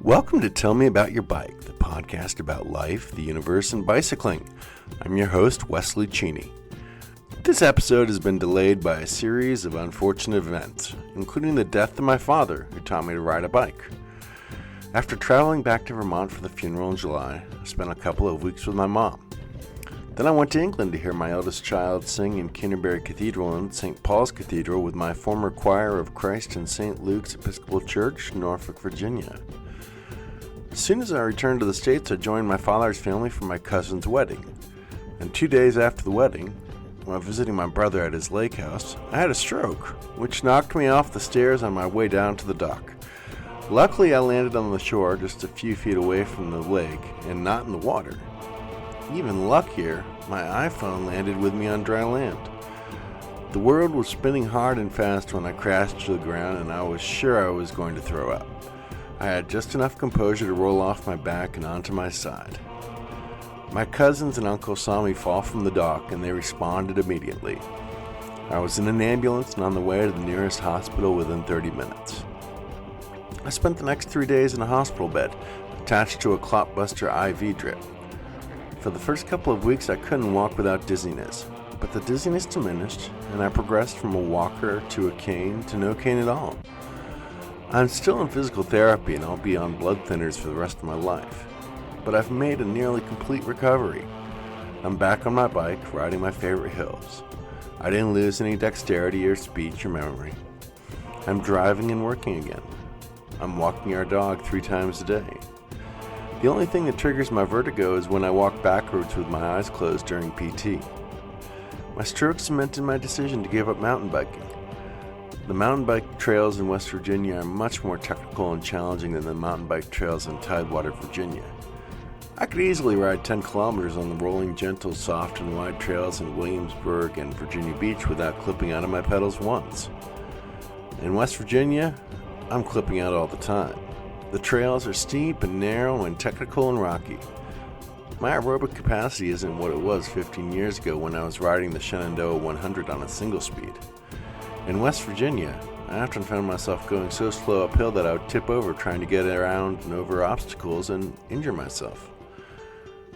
Welcome to Tell Me About Your Bike, the podcast about life, the universe, and bicycling. I'm your host, Wesley Cheney. This episode has been delayed by a series of unfortunate events, including the death of my father, who taught me to ride a bike. After traveling back to Vermont for the funeral in July, I spent a couple of weeks with my mom. Then I went to England to hear my eldest child sing in Canterbury Cathedral and St. Paul's Cathedral with my former choir of Christ in St. Luke's Episcopal Church, Norfolk, Virginia. As soon as I returned to the States, I joined my father's family for my cousin's wedding. And 2 days after the wedding, while visiting my brother at his lake house, I had a stroke, which knocked me off the stairs on my way down to the dock. Luckily, I landed on the shore just a few feet away from the lake and not in the water. Even luckier, my iPhone landed with me on dry land. The world was spinning hard and fast when I crashed to the ground, and I was sure I was going to throw up. I had just enough composure to roll off my back and onto my side. My cousins and uncle saw me fall from the dock, and they responded immediately. I was in an ambulance and on the way to the nearest hospital within 30 minutes. I spent the next 3 days in a hospital bed, attached to a clotbuster IV drip. For the first couple of weeks, I couldn't walk without dizziness, but the dizziness diminished, and I progressed from a walker to a cane to no cane at all. I'm still in physical therapy, and I'll be on blood thinners for the rest of my life, but I've made a nearly complete recovery. I'm back on my bike, riding my favorite hills. I didn't lose any dexterity or speech or memory. I'm driving and working again. I'm walking our dog 3 times a day. The only thing that triggers my vertigo is when I walk backwards with my eyes closed during PT. My stroke cemented my decision to give up mountain biking. The mountain bike trails in West Virginia are much more technical and challenging than the mountain bike trails in Tidewater, Virginia. I could easily ride 10 kilometers on the rolling, gentle, soft, and wide trails in Williamsburg and Virginia Beach without clipping out of my pedals once. In West Virginia, I'm clipping out all the time. The trails are steep and narrow and technical and rocky. My aerobic capacity isn't what it was 15 years ago when I was riding the Shenandoah 100 on a single speed. In West Virginia, I often found myself going so slow uphill that I would tip over trying to get around and over obstacles and injure myself.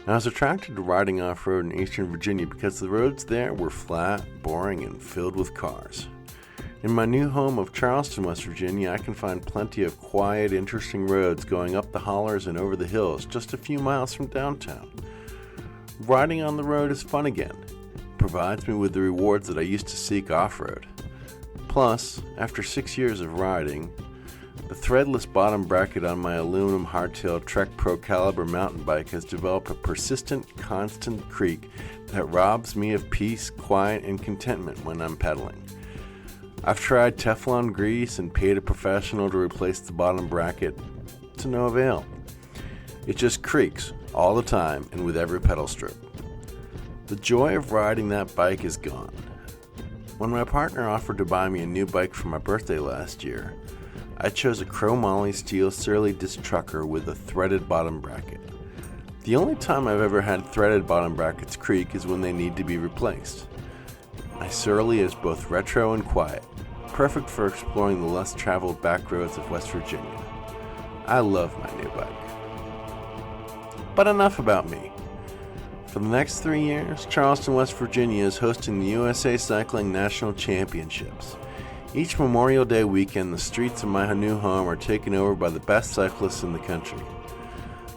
I was attracted to riding off-road in Eastern Virginia because the roads there were flat, boring, and filled with cars. In my new home of Charleston, West Virginia, I can find plenty of quiet, interesting roads going up the hollers and over the hills just a few miles from downtown. Riding on the road is fun again. It provides me with the rewards that I used to seek off-road. Plus, after 6 years of riding, the threadless bottom bracket on my aluminum hardtail Trek Pro Caliber mountain bike has developed a persistent, constant creak that robs me of peace, quiet, and contentment when I'm pedaling. I've tried Teflon grease and paid a professional to replace the bottom bracket, to no avail. It just creaks all the time and with every pedal stroke. The joy of riding that bike is gone. When my partner offered to buy me a new bike for my birthday last year, I chose a chromoly steel Surly disc trucker with a threaded bottom bracket. The only time I've ever had threaded bottom brackets creak is when they need to be replaced. My Surly is both retro and quiet, perfect for exploring the less traveled back roads of West Virginia. I love my new bike. But enough about me. For the next 3 years, Charleston, West Virginia is hosting the USA Cycling National Championships. Each Memorial Day weekend, the streets of my new home are taken over by the best cyclists in the country.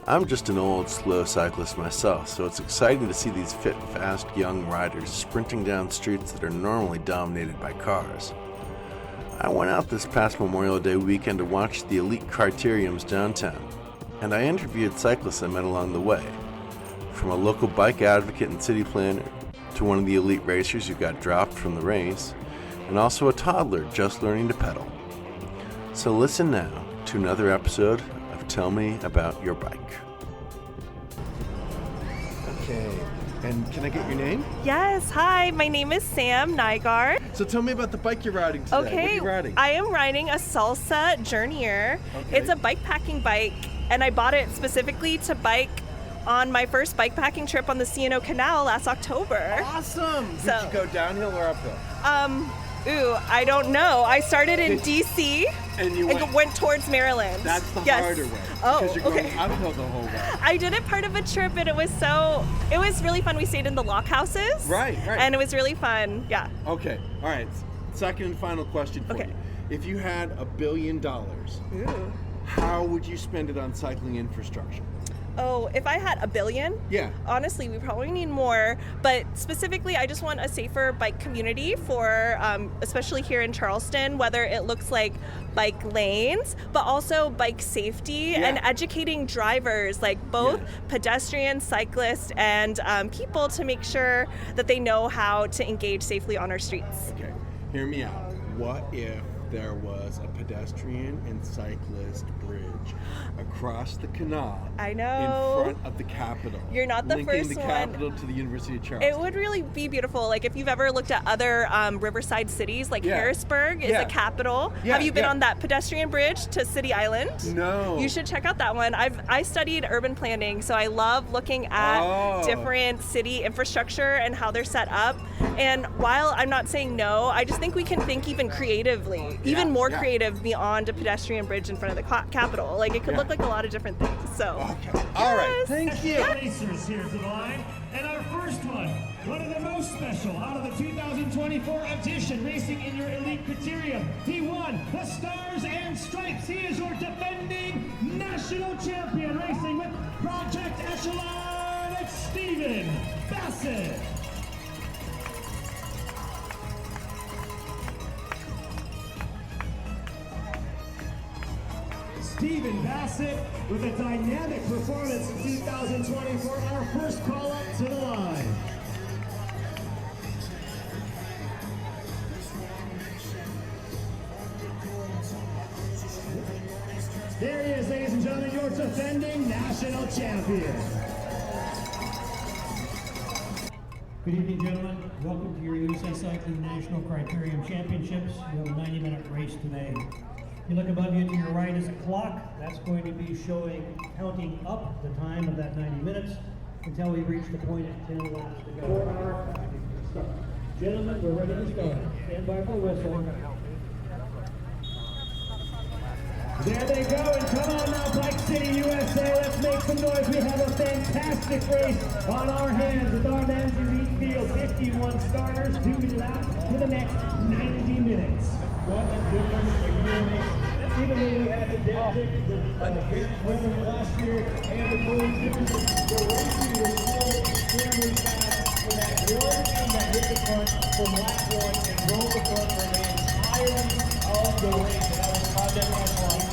I'm just an old, slow cyclist myself, so it's exciting to see these fit, fast, young riders sprinting down streets that are normally dominated by cars. I went out this past Memorial Day weekend to watch the elite Criteriums downtown, and I interviewed cyclists I met along the way. From a local bike advocate and city planner, to one of the elite racers who got dropped from the race, and also a toddler just learning to pedal. So listen now to another episode of Tell Me About Your Bike. Okay, and can I get your name? Yes, hi, my name is Sam Nygaard. So tell me about the bike you're riding today. Okay, what are you riding? I am riding a Salsa Journeyer. Okay. It's a bike packing bike, and I bought it specifically to bike on my first bike packing trip on the C&O Canal last October. Awesome! Did you go downhill or uphill? Ooh, I don't know. I started in D.C. And you went towards Maryland. That's the yes. harder way. Oh, because you're okay. going uphill the whole way. I did it part of a trip, and it was really fun. We stayed in the lock houses. Right. And it was really fun. Yeah. Okay. All right. Second and final question for you. If you had $1 billion, Ooh. how would you spend it on cycling infrastructure? Oh, if I had $1 billion? Yeah. Honestly, we probably need more. But specifically, I just want a safer bike community for, especially here in Charleston, whether it looks like bike lanes, but also bike safety and educating drivers, like both pedestrians, cyclists, and people to make sure that they know how to engage safely on our streets. Okay, hear me out. What if there was a pedestrian and cyclist bridge across the canal? I know. In front of the Capitol. You're not the linking first the one. Capitol to the University of Charleston. It would really be beautiful. Like if you've ever looked at other riverside cities, like Harrisburg is a capital. Yeah, Have you been on that pedestrian bridge to City Island? No. You should check out that one. I studied urban planning, so I love looking at different city infrastructure and how they're set up. And while I'm not saying no, I just think we can think even creatively, even more creative beyond a pedestrian bridge in front of the Capitol. Like it could look like a lot of different things. So, all right, thank you. Racers here to the line, and our first one of the most special out of the 2024 edition, racing in your elite criterium. He won the Stars and Stripes. He is your defending national champion, racing with Project Echelon. It's Stephen Bassett. Stephen Bassett with a dynamic performance in 2024, our first call up to the line. There he is, ladies and gentlemen, your defending national champion. Good evening, gentlemen. Welcome to your USA Cycling National Criterium Championships. We have a 90-minute race today. You look above you to your right is a clock. That's going to be counting up the time of that 90 minutes until we reach the point at 10 laps to go. 4 hour start. Gentlemen, we're ready to start. Stand by for the whistle. There they go, and come on now, Bike City, USA. Let's make some noise. We have a fantastic race on our hands with our men's elite field. 51 starters, 2 laps for the next 90 minutes. What a difference a year makes. Even though we had the dead ticket, the winner last year, and the Bulls division, the racing was still extremely fast for that one team that hit the front from lap 1 and drove the front for the entirety of the race. And that was Project Echelon.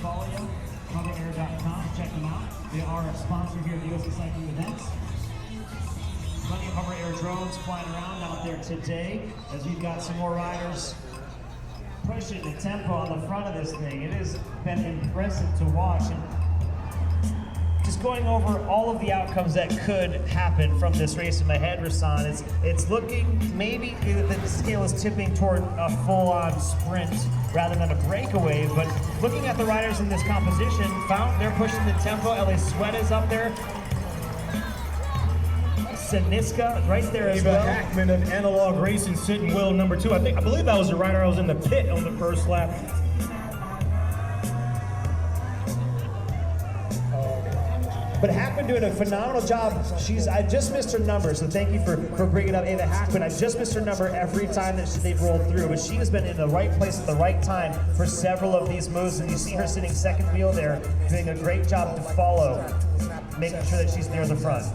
Follow you, coverair.com, check them out. They are a sponsor here at the USA Cycling Events. Plenty of Hover Air drones flying around out there today as we've got some more riders pushing the tempo on the front of this thing. It has been impressive to watch. And just going over all of the outcomes that could happen from this race in my head, Rasan, it's looking maybe the scale is tipping toward a full-on sprint rather than a breakaway. But looking at the riders in this composition, they're pushing the tempo. Ellie Sweat is up there. Saniska right there as well. Hackman of Analog Racing sitting wheel number 2. I believe that was the rider I was in the pit on the first lap. But Hackman doing a phenomenal job. I just missed her number, so thank you for bringing up Ava Hackman. I just missed her number every time that they've rolled through, but she has been in the right place at the right time for several of these moves, and you see her sitting second wheel there, doing a great job to follow, making sure that she's near the front.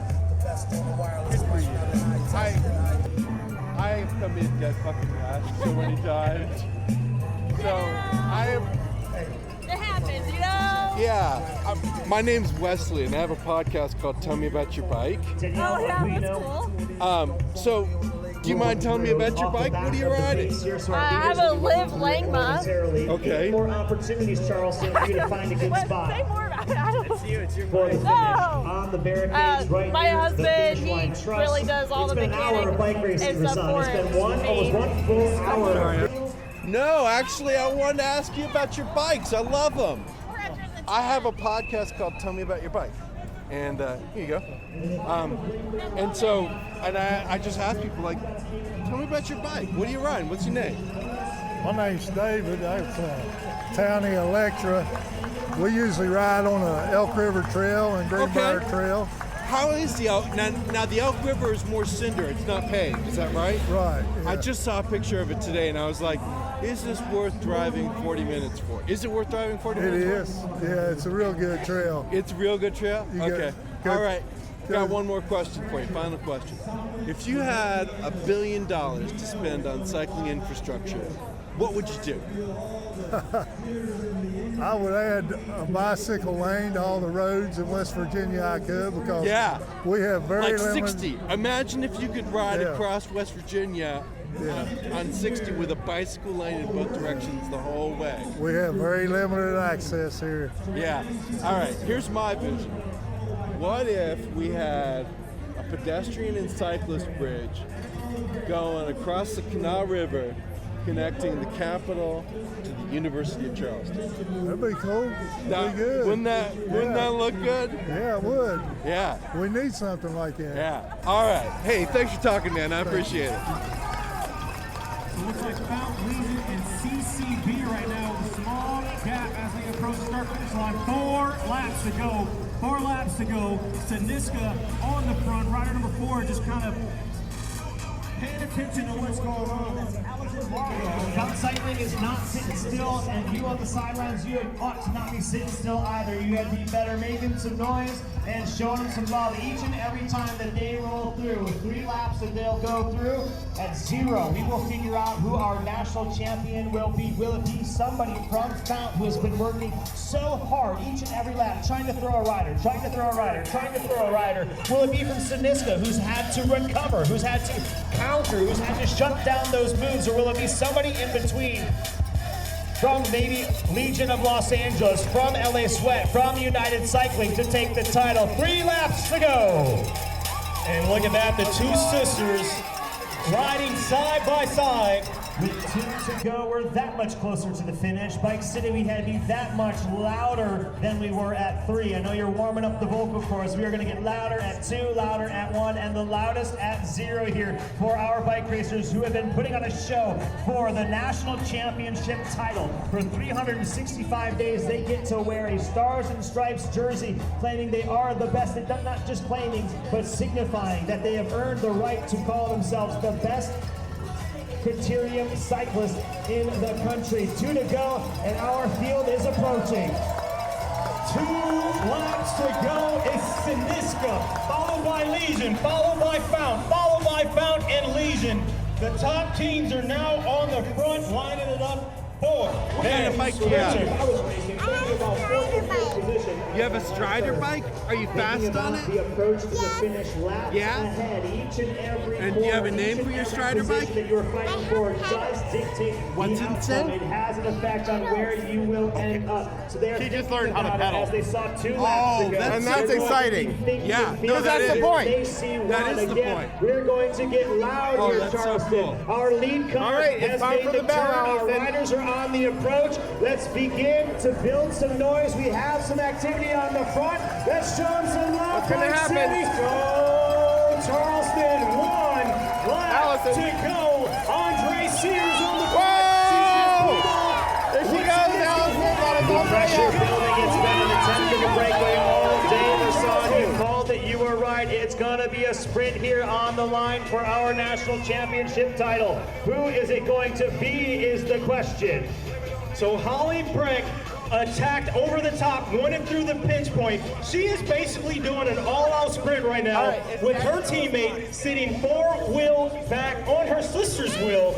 I have come in dead fucking last so many times. So I am. It happens, you know? Yeah. My name's Wesley, and I have a podcast called Tell Me About Your Bike. Oh, yeah, that's cool. So, do you mind telling me about your bike? What are you riding? I have a Liv Langma. Okay. More opportunities, Charleston, for you to find a good spot. Say more about it. It's for the finish on the barricades right my near husband, the finish line. he really does all the mechanics. It's been an hour of bike racing, Rasan. It's been almost 1 full hour. No, actually, I wanted to ask you about your bikes. I love them. I have a podcast called Tell Me About Your Bike. And here you go. And so, I just ask people, like, tell me about your bike. What are you riding? What's your name? My name's David. That's Townie Electra. We usually ride on the Elk River Trail and Greenbrier Trail. How is the Elk? Now the Elk River is more cinder. It's not paved. Is that right? Right. Yeah. I just saw a picture of it today, and I was like, is this worth driving 40 minutes for? Is it worth driving 40 minutes for? It is. Yeah, it's a real good trail. It's a real good trail? Okay. All right. Got one more question for you. Final question. If you had $1 billion to spend on cycling infrastructure, what would you do? I would add a bicycle lane to all the roads in West Virginia I could, because we have very limited. 60. Imagine if you could ride across West Virginia on 60 with a bicycle lane in both directions the whole way. We have very limited access here. Yeah. All right. Here's my vision. What if we had a pedestrian and cyclist bridge going across the Kanawha River, connecting the capital to the University of Charleston? That'd be cool. That'd be good. Wouldn't that look good? Yeah, it would. Yeah. We need something like that. Yeah. All right. Hey, thanks for talking, man. I appreciate it. It looks like Mount Legion and CCB right now with a small gap as they approach the start-finish line. 4 laps to go. 4 laps to go. Saniska on the front. Rider number 4 just kind of paying attention to what's going on. Mountain cycling is not sitting still, and you on the sidelines, you ought to not be sitting still either. You have to be better making some noise and showing them some love each and every time that they roll through. 3 laps that they'll go through. At 0, we will figure out who our national champion will be. Will it be somebody from Fount who has been working so hard each and every lap, trying to throw a rider, trying to throw a rider, trying to throw a rider? Will it be from Saniska, who's had to recover, who's had to counter, who's had to shut down those moves, or will it be somebody in between? From maybe Legion of Los Angeles, from LA Sweat, from United Cycling to take the title. 3 laps to go. And look at that, the 2 sisters riding side by side. With 2 to go, we're that much closer to the finish. Bike City, we had to be that much louder than we were at 3. I know you're warming up the vocal cords. We are going to get louder at 2, louder at 1, and the loudest at 0 here for our bike racers who have been putting on a show for the national championship title. For 365 days, they get to wear a Stars and Stripes jersey, claiming they are the best. Not just claiming, but signifying that they have earned the right to call themselves the best Criterium cyclist in the country. 2 to go, and our field is approaching. 2 laps to go is Saniska, followed by Legion, followed by Fount, and Legion. The top teams are now on the front, lining it up. What kind of bike do you have? You have a Strider bike? Are you fast on it? Yeah? And do you have a name for your Strider bike? What's in sin? It has an effect on where you will end up. So She just learned how to pedal. As they saw 2 laps ago. And that's exciting. Yeah, no, that's the point. That is the point. We're going to get loud here, Charleston. So cool. Our lead car has made the turn. Our riders are on the approach. Let's begin to build some noise. We have some activity on the front. Let's show them some love. What's going to happen? Go Charleston. 1 lap to go. Andre Sears on the Whoa! There she goes, Allison. The pressure building. It's been an attempted breakaway all day. Rasan, you called it. You were right. It's going to be a sprint here on the line for our national championship title. Who is it going to be is the question. So Holly Breck attacked over the top, running through the pinch point. She is basically doing an all-out sprint right now with her teammate sitting 4 wheels back on her sister's wheel.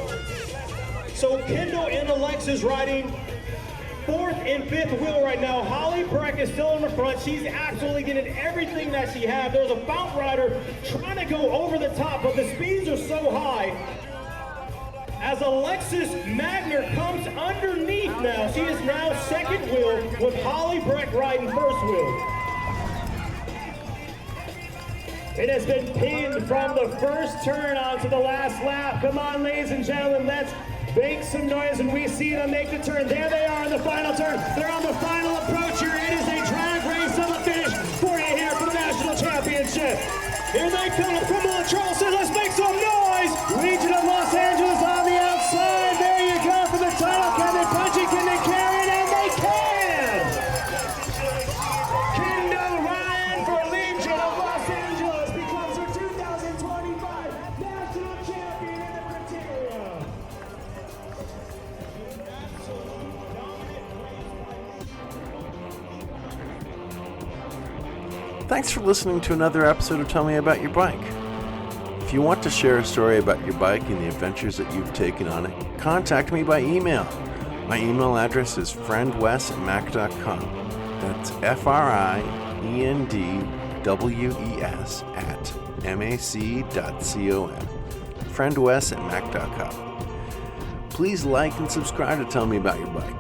So Kendall and Alexis riding 4th and 5th wheel right now. Holly Breck is still in the front. She's absolutely getting everything that she has. There's a Fount rider trying to go over the top, but the speeds are so high. As Alexis Magner comes underneath now. She is now 2nd wheel with Holly Breck riding 1st wheel. It has been pinned from the first turn onto the last lap. Come on, ladies and gentlemen, let's make some noise when we see them make the turn. There they are in the final turn. They're on the final approach here. It is a drag race to the finish for you here from the Here they come. Come on, Charleston, let's make some noise. Legion of Los Angeles on the outside. There you go for the title. Can they punch it? Can they carry it? And they can. Kendall Ryan for Legion of Los Angeles becomes her 2025 national champion in the Criterium. Thanks for listening to another episode of Tell Me About Your Bike. If you want to share a story about your bike and the adventures that you've taken on it, contact me by email. My email address is friendwes@mac.com. That's friendwes@mac.com. friendwes@mac.com. Please like and subscribe to Tell Me About Your Bike.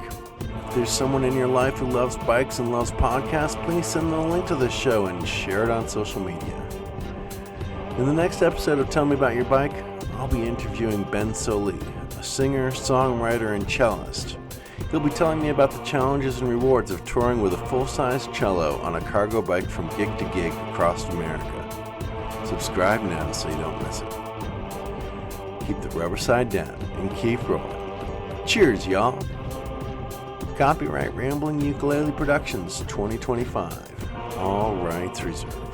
If there's someone in your life who loves bikes and loves podcasts, please send them a link to this show and share it on social media. In the next episode of Tell Me About Your Bike, I'll be interviewing Ben Soley, a singer, songwriter, and cellist. He'll be telling me about the challenges and rewards of touring with a full-size cello on a cargo bike from gig to gig across America. Subscribe now so you don't miss it. Keep the rubber side down and keep rolling. Cheers, y'all. Copyright Rambling Ukulele Productions 2025. All rights reserved.